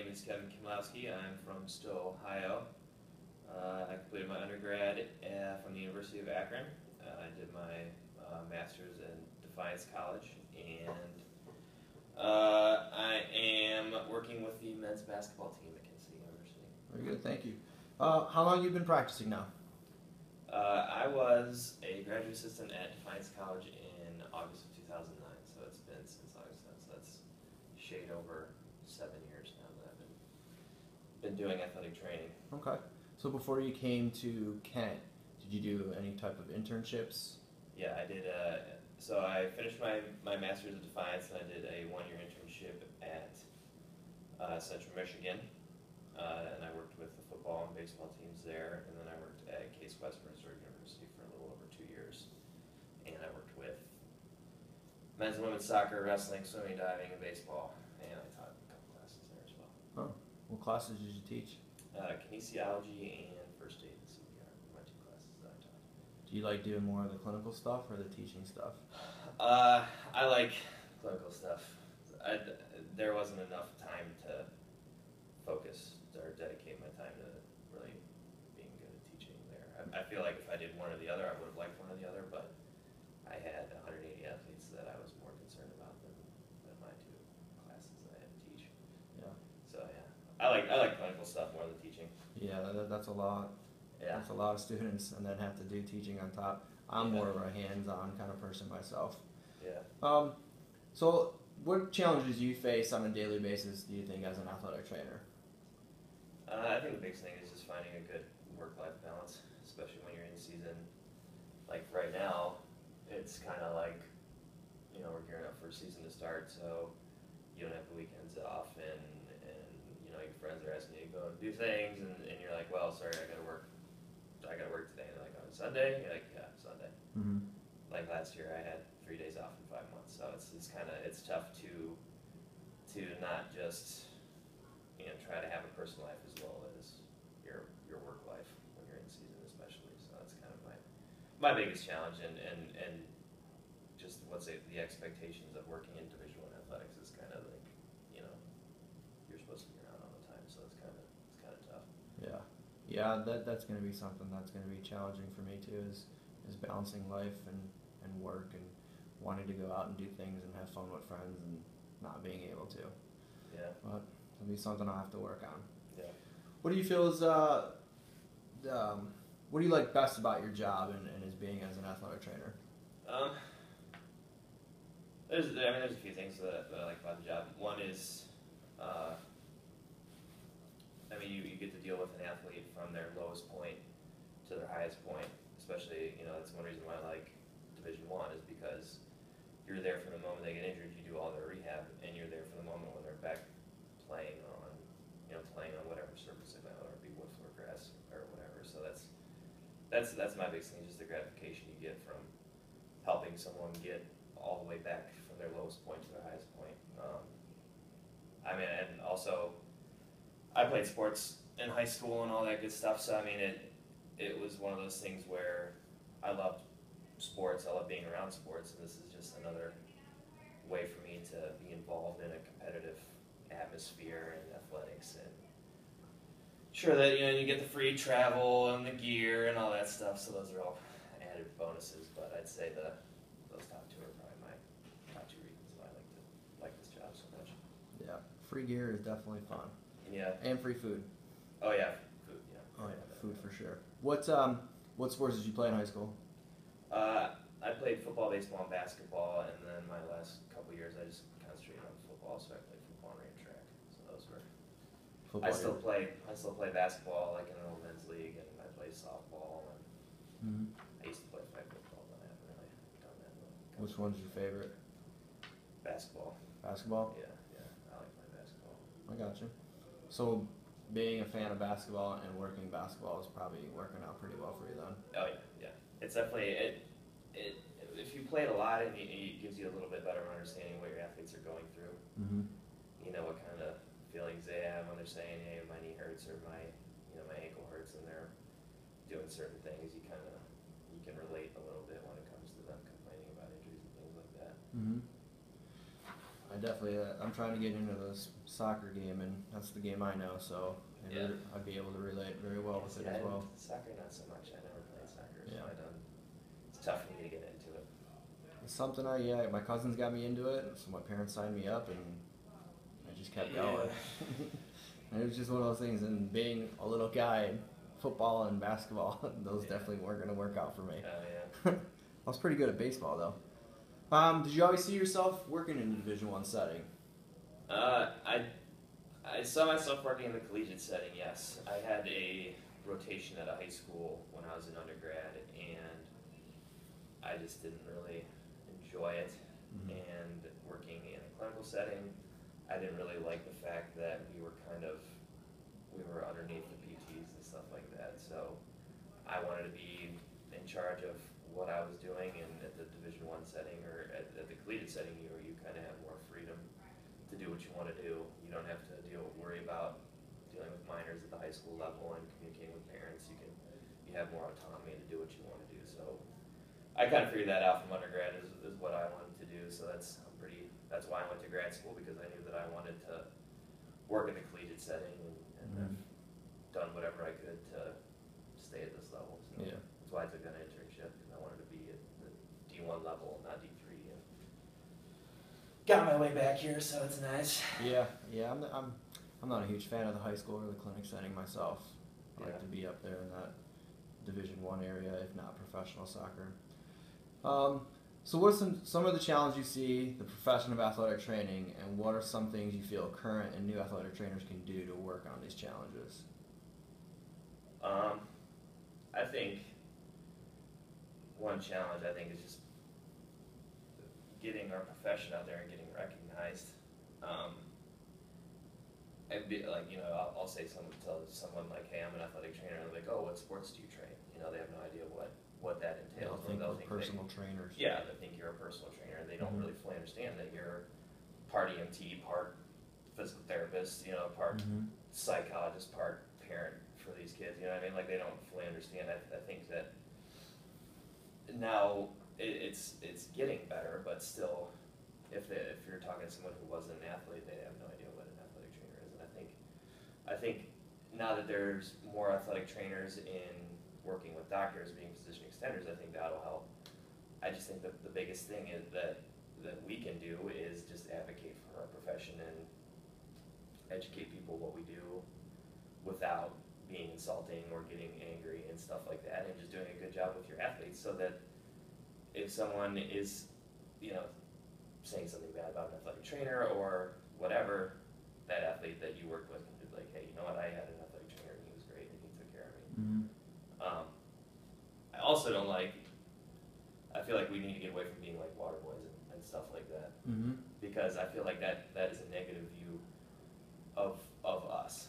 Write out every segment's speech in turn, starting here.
name is Kevin Kimlowski. I'm from Stowe, Ohio. I completed my undergrad from the University of Akron. I did my master's in Defiance College, and I am working with the men's basketball team at Kansas City University. Very good, thank you. How long have you been practicing now? I was a graduate assistant at Defiance College in August of 2009, so it's been since August then, so that's shade over 7 years now that I've been doing athletic training. Okay. So before you came to Kent, did you do any type of internships? Yeah, I did. So I finished my master's at Defiance, and I did a 1-year internship at Central Michigan, and I worked with the football and baseball teams there, and then I worked at Case Western Reserve University for a little over 2 years, and I worked with men's and women's soccer, wrestling, swimming, diving, and baseball, and I taught a couple classes there as well. Oh, what classes did you teach? Kinesiology and first aid and CPR were my 2 classes that I taught. Do you like doing more of the clinical stuff or the teaching stuff? I like clinical stuff. There wasn't enough time to focus or dedicate my time to really being good at teaching there. I feel like if I did one or the other, I would have liked one or the other, but I had 180 athletes that I was more concerned about than my 2 classes that I had to teach. Yeah. So yeah, I like clinical stuff more than teaching. Yeah, that's a lot. Yeah. That's a lot of students, and then have to do teaching on top. I'm more of a hands-on kind of person myself. Yeah. So what challenges do you face on a daily basis, do you think, as an athletic trainer? I think the biggest thing is just finding a good work-life balance, especially when you're in season. Like right now, it's kind of like, we're gearing up for season to start, so you don't have the weekends off, and your friends are asking you to go and do things, and you're like, well, sorry, I gotta work today. And they're like, on Sunday? You're like, yeah, Sunday. Mm-hmm. Like last year, I had 3 days off in 5 months, so it's tough to not just try to have a personal life as well as your work life when you're in season, especially. So that's kind of my biggest challenge, and just the expectations of working in Division I athletics is kind of like you're supposed to be around all the time, so it's kind of tough. Yeah, that's going to be something that's going to be challenging for me too, is balancing life and work and wanting to go out and do things and have fun with friends and not being able to. Yeah. But it'll be something I'll have to work on. Yeah. What do you feel is what do you like best about your job and as being as an athletic trainer? There's a few things that I like about the job. One is, you get to deal with an athlete from their lowest point to their highest point. Especially, that's one reason why I like Division I, is because you're there from the moment they get injured, you do all their rehab, and you're there from the moment when they're back playing on whatever surface they might, whether it be wood, floor, grass, or whatever. So that's my biggest thing, just the gratification you get from helping someone get all the way back from their lowest point to their highest point. And also, I played sports in high school and all that good stuff, so it was one of those things where I loved sports, I love being around sports, and this is just another way for me to be involved in a competitive atmosphere and athletics, and sure that you get the free travel and the gear and all that stuff, so those are all added bonuses, but I'd say those top 2 are probably my top 2 reasons why I like this job so much. Yeah, free gear is definitely fun. Yeah. And free food. Oh yeah, food, yeah. Oh yeah, food for sure. What sports did you play in high school? I played football, baseball, and basketball, and then my last couple years I just concentrated on football, so I played football and ran track. So those were. Football, I still play basketball, like in an old men's league, and I play softball, and I used to play flag football, but I haven't really done that. Which one's your favorite? Basketball. Basketball? Yeah, I like playing basketball. I got you. So, being a fan of basketball and working basketball is probably working out pretty well for you then. Oh yeah. It's definitely if you play it a lot, it gives you a little bit better understanding of what your athletes are going through. Mm-hmm. What kind of feelings they have when they're saying, "Hey, my knee hurts," or my ankle hurts, and they're doing certain things. You can relate a little bit when it comes to them complaining about injuries and things like that. Mm-hmm. I definitely, I'm trying to get into this soccer game, and that's the game I know, so Yeah. I'd be able to relate very well with it as well. Soccer, not so much. I never played soccer, so Yeah. it's tough for me to get into it. It's something my cousins got me into it, so my parents signed me up, and I just kept going. And it was just one of those things, and being a little guy, football and basketball, those definitely weren't going to work out for me. Oh, yeah. I was pretty good at baseball, though. Did you always see yourself working in a Division I setting? I saw myself working in the collegiate setting, yes. I had a rotation at a high school when I was an undergrad, and I just didn't really enjoy it. Mhm. And working in a clinical setting, I didn't really like the fact that we were underneath the PTs and stuff like that. So I wanted to be in charge of what I was doing, and at the Division I setting or at the collegiate setting, you kind of have more freedom to do what you want to do. You don't have to worry about dealing with minors at the high school level and communicating with parents. You have more autonomy to do what you want to do. So I kind of figured that out from undergrad is what I wanted to do. So that's why I went to grad school, because I knew that I wanted to work in the collegiate setting, and I've done whatever I could to stay at this level. So Yeah. that's why I took an internship, because I wanted to be at the D1 level, not D3. And got my way back here, so it's nice. Yeah. I'm not a huge fan of the high school or the clinic setting myself. I like Yeah. to be up there in that Division I area, if not professional soccer. So what are some of the challenges you see the profession of athletic training, and what are some things you feel current and new athletic trainers can do to work on these challenges? I think one challenge is just getting our profession out there and getting recognized. And be like, I'll say tell someone like, hey, I'm an athletic trainer, and they're like, oh, what sports do you train? They have no idea what that entails. They'll think personal trainers. Yeah, they think you're a personal trainer. They don't really fully understand that you're part EMT, part physical therapist, part psychologist, part parent for these kids. You know what I mean? Like, they don't fully understand. I think that now it's getting better, but still, if you're talking to someone who wasn't an athlete, they have no idea what an athletic trainer is. And I think now that there's more athletic trainers in working with doctors, being physician extenders, I think that'll help. I just think that the biggest thing is that we can do is just advocate for our profession and educate people what we do without being insulting or getting angry and stuff like that, and just doing a good job with your athletes, so that if someone is, saying something bad about an athletic trainer or whatever, that athlete that you worked with can be like, hey, you know what, I had an athletic trainer and he was great and he took care of me. I also don't I feel like we need to get away from being like water boys and stuff like that, because I feel like that is a negative view of us,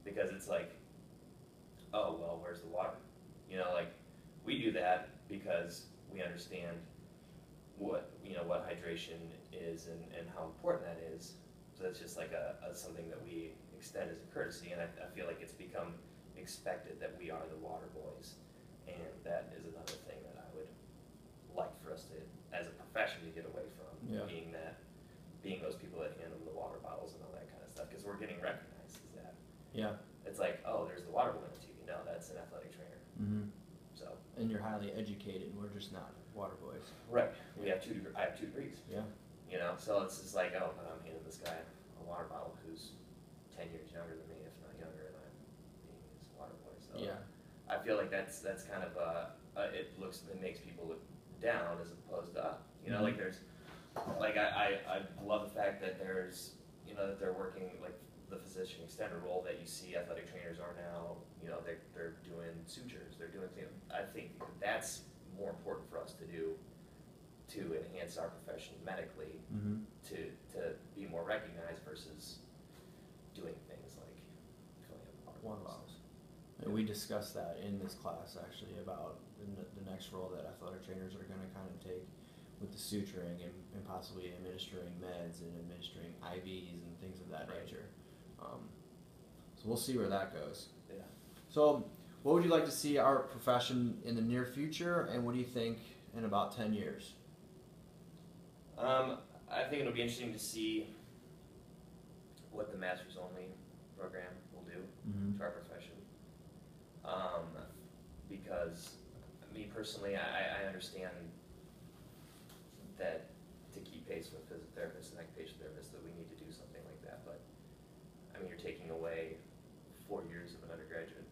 because it's like, oh, well, where's the water? We do that because we understand what hydration is and how important that is. So it's just like a something that we extend as a courtesy, and I feel like it's become expected that we are the water boys, and that is another thing that I would like for us to, as a profession, to get away from, being those people that hand them the water bottles and all that kind of stuff, because we're getting recognized as that. Yeah. It's like, oh, there's the water boy on the TV. No, that's an athletic trainer. So. And you're highly educated. We're just not water boys. Right. I have 2 degrees. Yeah. So it's just like, oh, I'm handing this guy a water bottle who's 10 years younger than me, if not younger, and I'm being his water boy. So Yeah. I feel like that's kind of it makes people look down as opposed to up. Like there's, like I love the fact that there's, that they're working like the physician extender role, that you see athletic trainers are now, they're doing sutures, they're doing things. I think that's more important for us to do, to enhance our profession medically, to be more recognized, versus doing things like filling up water bottles. And we discussed that in this class, actually, about the next role that athletic trainers are going to kind of take with the suturing and possibly administering meds and administering IVs and things of that nature. So we'll see where that goes. Yeah. So what would you like to see our profession in the near future, and what do you think in about 10 years? I think it'll be interesting to see what the Masters Only program will do Mm-hmm. to our profession. Because me personally, I understand that to keep pace with physical therapists and occupational therapists that we need to do something like that. But I mean, you're taking away 4 years of an undergraduate,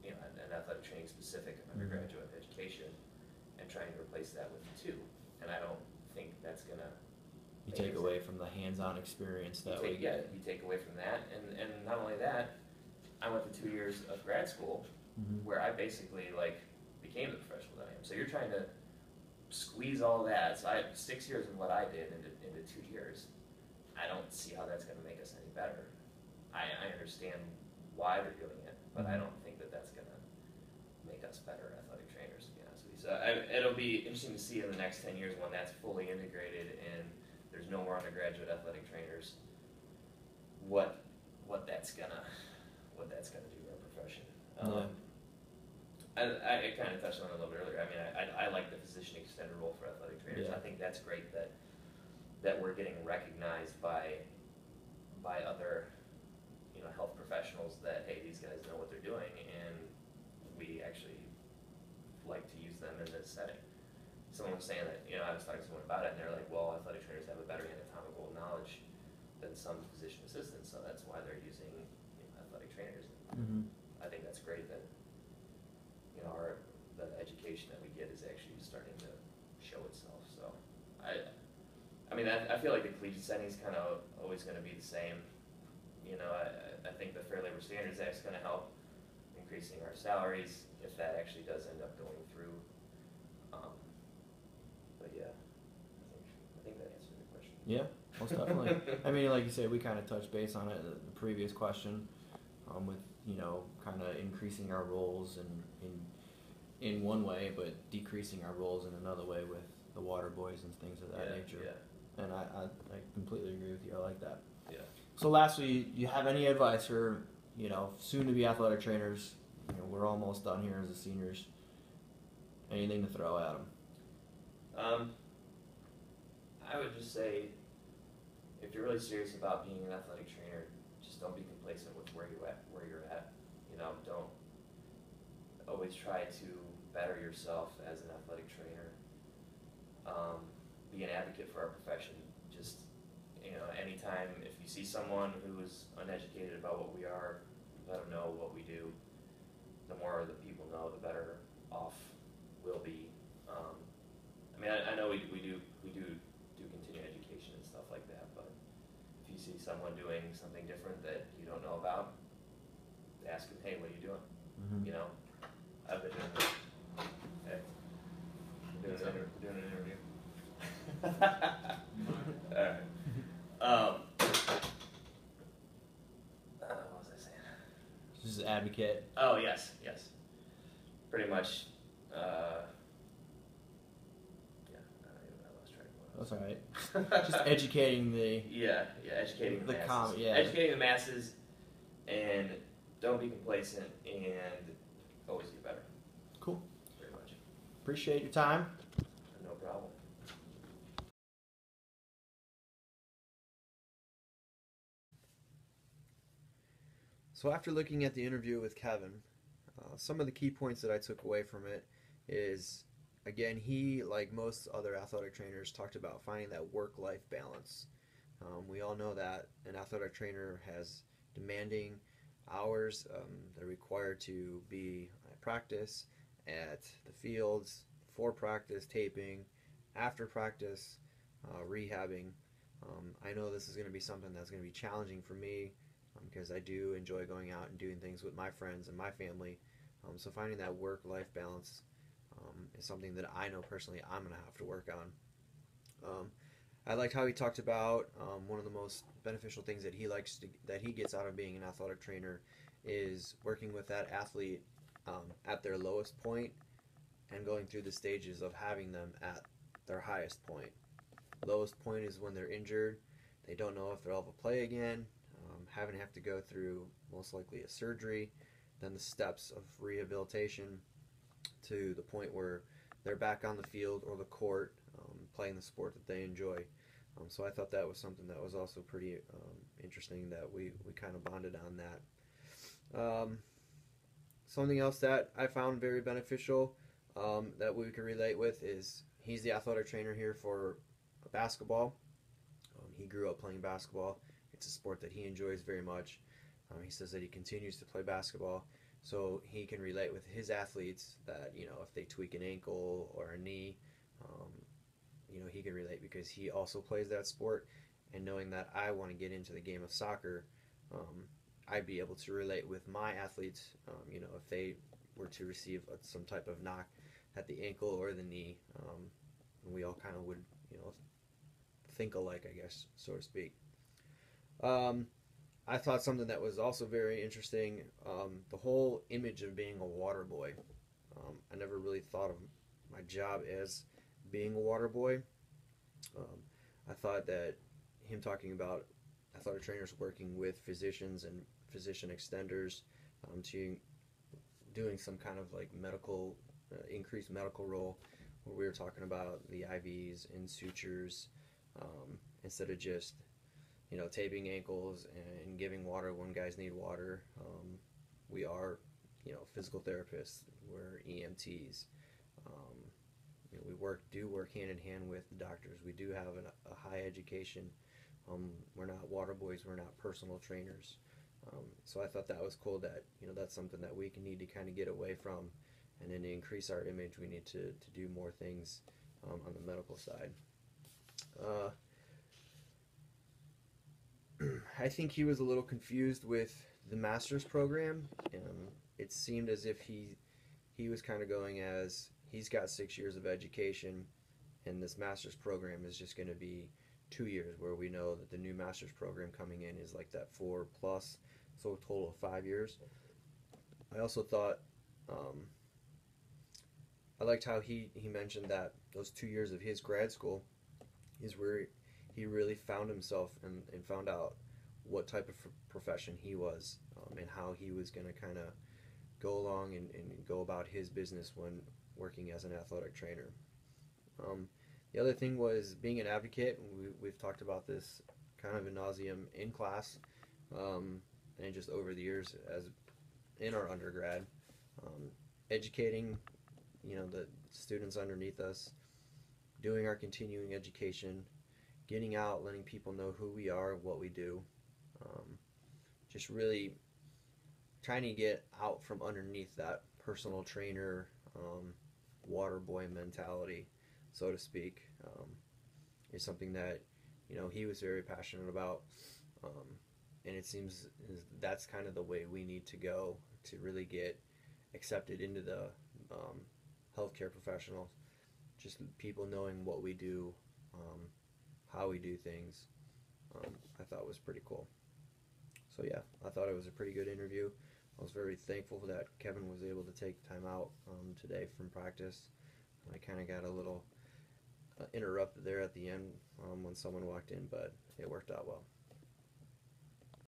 an athletic training specific undergraduate education, and trying to replace that with 2. And I don't think that's gonna. You take away from the hands-on experience that we get. You take away from that, and not only that, I went to 2 years of grad school Mm-hmm. where I basically became the professional that I am. So you're trying to squeeze all that. So I 6 years of what I did into 2 years. I don't see how that's going to make us any better. I understand why they're doing it, but I don't think that that's going to make us better athletic trainers, to be honest with you. So it'll be interesting to see in the next 10 years when that's fully integrated and there's no more undergraduate athletic trainers, what that's gonna do to our profession. I kind of touched on it a little bit earlier. I mean, I like the physician extender role for athletic trainers. Yeah. I think that's great that we're getting recognized by other health professionals that, hey, these guys know what they're doing, and we actually like to use them in this setting. Someone was saying that, I was talking to someone about it, and they're like, well, athletic trainers have a better anatomical knowledge than some physician assistants, so that's why they're using athletic trainers. Mm-hmm. I think that's great that the education that we get is actually starting to show itself. So I mean, I feel like the collegiate setting is kind of always going to be the same. I think the Fair Labor Standards Act is going to help increasing our salaries if that actually does end up going through. But yeah, I think that answers the question. Yeah, most definitely. I mean, like you said, we kind of touched base on it in the previous question, with kind of increasing our roles in one way, but decreasing our roles in another way with the water boys and things of that nature. Yeah. And I completely agree with you. I like that. Yeah. So lastly, you have any advice for soon-to-be athletic trainers? We're almost done here as the seniors. Anything to throw at them? I would just say, if you're really serious about being an athletic trainer, just don't be complacent with where you're at. Don't always try to better yourself as an athletic trainer. Be an advocate for our profession. Just anytime if you see someone who is uneducated about what we are, let them know what we do. The more the people know, the better off we'll be. I mean, I know we do continuing education and stuff like that, but if you see someone doing something different that you don't know about, ask them, hey, what are you doing? Mm-hmm. I've been doing this. Hey, we're doing an interview. All right. What was I saying? Just advocate. Oh, yes. Pretty much, yeah, I lost track of what I was. That's all right. Just educating the... Yeah, educating the masses. Yeah. Educating the masses, and don't be complacent, and always get better. Cool. Very much. Appreciate your time. No problem. So after looking at the interview with Kevin, some of the key points that I took away from it is, again, he, like most other athletic trainers, talked about finding that work-life balance. We all know that an athletic trainer has demanding hours. They're required to be at practice, at the fields, before practice, taping, after practice, rehabbing. I know this is going to be something that's going to be challenging for me, because I do enjoy going out and doing things with my friends and my family. So finding that work-life balance is something that I know personally I'm going to have to work on. I liked how he talked about one of the most beneficial things that he gets out of being an athletic trainer is working with that athlete at their lowest point and going through the stages of having them at their highest point. Lowest point is when they're injured, they don't know if they'll ever play again, have to go through most likely a surgery, then the steps of rehabilitation to the point where they're back on the field or the court playing the sport that they enjoy. So I thought that was something that was also pretty interesting that we kind of bonded on that. Something else that I found very beneficial that we can relate with is he's the athletic trainer here for basketball. He grew up playing basketball. It's a sport that he enjoys very much. He says that he continues to play basketball, so he can relate with his athletes that if they tweak an ankle or a knee, um, he can relate because he also plays that sport. And knowing that I want to get into the game of soccer, um, I'd be able to relate with my athletes. If they were to receive some type of knock at the ankle or the knee, we all kind of would think alike, I guess, so to speak. Um, I thought something that was also very interesting, the whole image of being a water boy. I never really thought of my job as being a water boy. Um, I thought that him talking about athletic trainers working with physicians and physician extenders to doing some kind of like medical, increased medical role where we were talking about the IVs and sutures instead of just taping ankles and giving water when guys need water. We are, physical therapists. We're EMTs. Um, we do work hand in hand with the doctors. We do have a high education. We're not water boys. We're not personal trainers. So I thought that was cool. That that's something that we need to kind of get away from, and then to increase our image, we need to do more things on the medical side. Uh, I think he was a little confused with the master's program. It seemed as if he was kind of going as he's got 6 years of education, and this master's program is just going to be 2 years, where we know that the new master's program coming in is like that 4+, so a total of 5 years. I also thought I liked how he mentioned that those 2 years of his grad school is where he really found himself and found out what type of profession he was, and how he was going to kind of go along and go about his business when working as an athletic trainer. Um, the other thing was being an advocate. We've talked about this kind of ad nauseum in class, and just over the years as in our undergrad, educating the students underneath us, doing our continuing education, getting out, letting people know who we are, what we do, just really trying to get out from underneath that personal trainer, water boy mentality, so to speak, is something that he was very passionate about, and it seems that's kind of the way we need to go to really get accepted into the healthcare professionals. Just people knowing what we do, how we do things. I thought was pretty cool. So yeah, I thought it was a pretty good interview. I was very thankful that Kevin was able to take time out today from practice. I kind of got a little interrupted there at the end when someone walked in, but it worked out well.